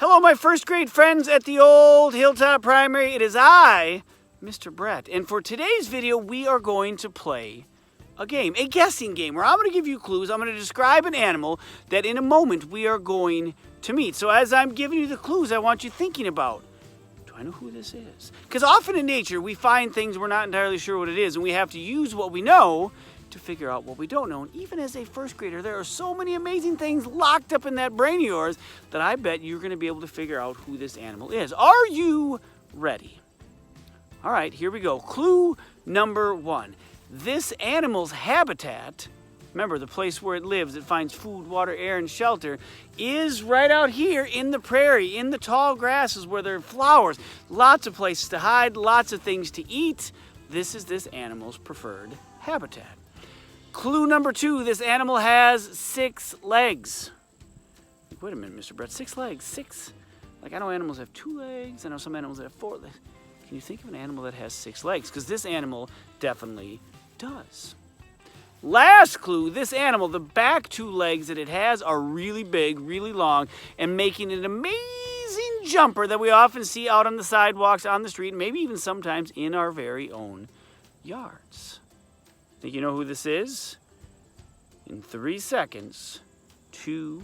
Hello, my first grade friends at the old Hilltop Primary. It is I, Mr. Brett. And for today's video, we are going to play a game, a guessing game, where I'm going to give you clues. I'm going to describe an animal that in a moment we are going to meet. So as I'm giving you the clues, I want you thinking about, do I know who this is? Because often in nature, we find things we're not entirely sure what it is, and we have to use what we know to figure out what we don't know. And even as a first grader, there are so many amazing things locked up in that brain of yours that I bet you're going to be able to figure out who this animal is. Are you ready? All right, here we go. Clue number one. This animal's habitat, remember the place where it lives, it finds food, water, air, and shelter, is right out here in the prairie, in the tall grasses where there are flowers. Lots of places to hide, lots of things to eat. This is this animal's preferred habitat. Clue number two, this animal has 6 legs. Wait a minute, Mr. Brett, 6 legs, 6? Like I know animals have 2 legs, I know some animals that have 4 legs. Can you think of an animal that has 6 legs? Because this animal definitely does. Last clue, this animal, the back 2 legs that it has are really big, really long, and making an amazing jumper that we often see out on the sidewalks, on the street, maybe even sometimes in our very own yards. Think you know who this is? In 3 seconds, 2,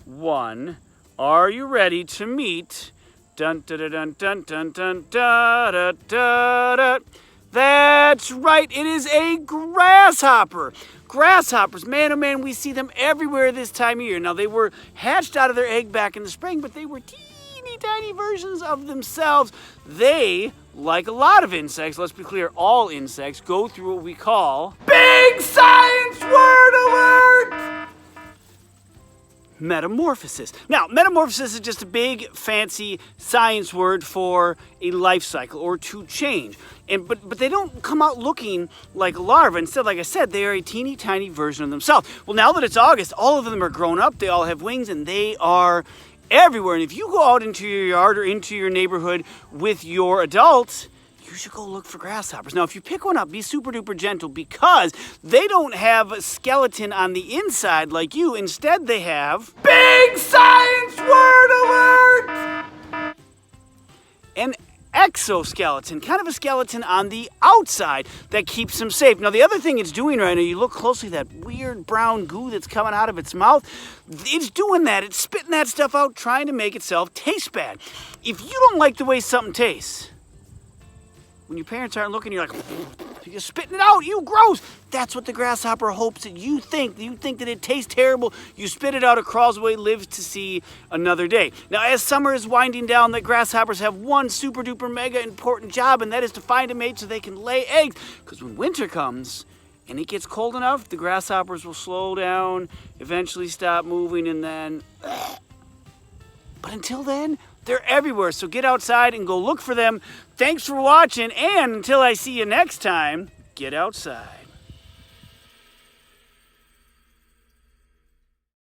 1, are you ready to meet? Dun dun dun dun dun dun da da da da. That's right, it is a grasshopper. Grasshoppers, man oh man, we see them everywhere this time of year. Now they were hatched out of their egg back in the spring, but they were teeny tiny versions of themselves. They, like a lot of insects, let's be clear, all insects go through what we call big science word alert! Metamorphosis. Now, metamorphosis is just a big, fancy science word for a life cycle or to change. But they don't come out looking like a larva. Instead, like I said, they are a teeny tiny version of themselves. Well, now that it's August, all of them are grown up. They all have wings and they are everywhere. And if you go out into your yard or into your neighborhood with your adults, you should go look for grasshoppers. Now, if you pick one up, be super duper gentle because they don't have a skeleton on the inside like you. Instead, they have big science word alert! An exoskeleton, kind of a skeleton on the outside that keeps them safe. Now, the other thing it's doing right now, you look closely, that weird brown goo that's coming out of its mouth, it's doing that. It's spitting that stuff out, trying to make itself taste bad. If you don't like the way something tastes, when your parents aren't looking, you're like, you're spitting it out, you gross. That's what the grasshopper hopes that you think. You think that it tastes terrible. You spit it out, it crawls away, lives to see another day. Now, as summer is winding down, the grasshoppers have one super duper mega important job, and that is to find a mate so they can lay eggs. Because when winter comes and it gets cold enough, the grasshoppers will slow down, eventually stop moving, and then... But until then, they're everywhere, so get outside and go look for them. Thanks for watching, and until I see you next time, get outside.